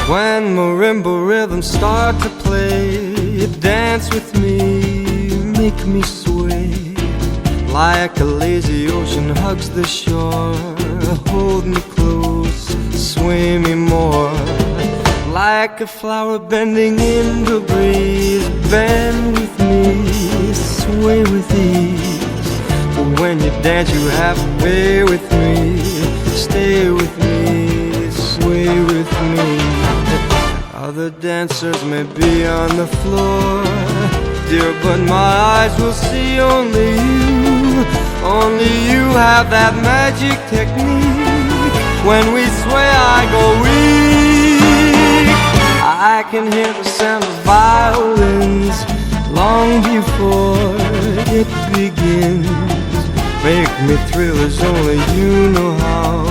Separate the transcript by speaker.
Speaker 1: When marimba rhythms start to play, dance with me, make me sway. Like a lazy ocean hugs the shore, hold me close, sway me more. Like a flower bending in the breeze, bend with me, sway with ease. When you dance you have to way with me, stay with me, sway with me. Other dancers may be on the floor, dear, but my eyes will see only you. Only you have that magic technique. When we sway I go weak. I can hear the sound of violins long before it begins. Make me thrill as only you know how.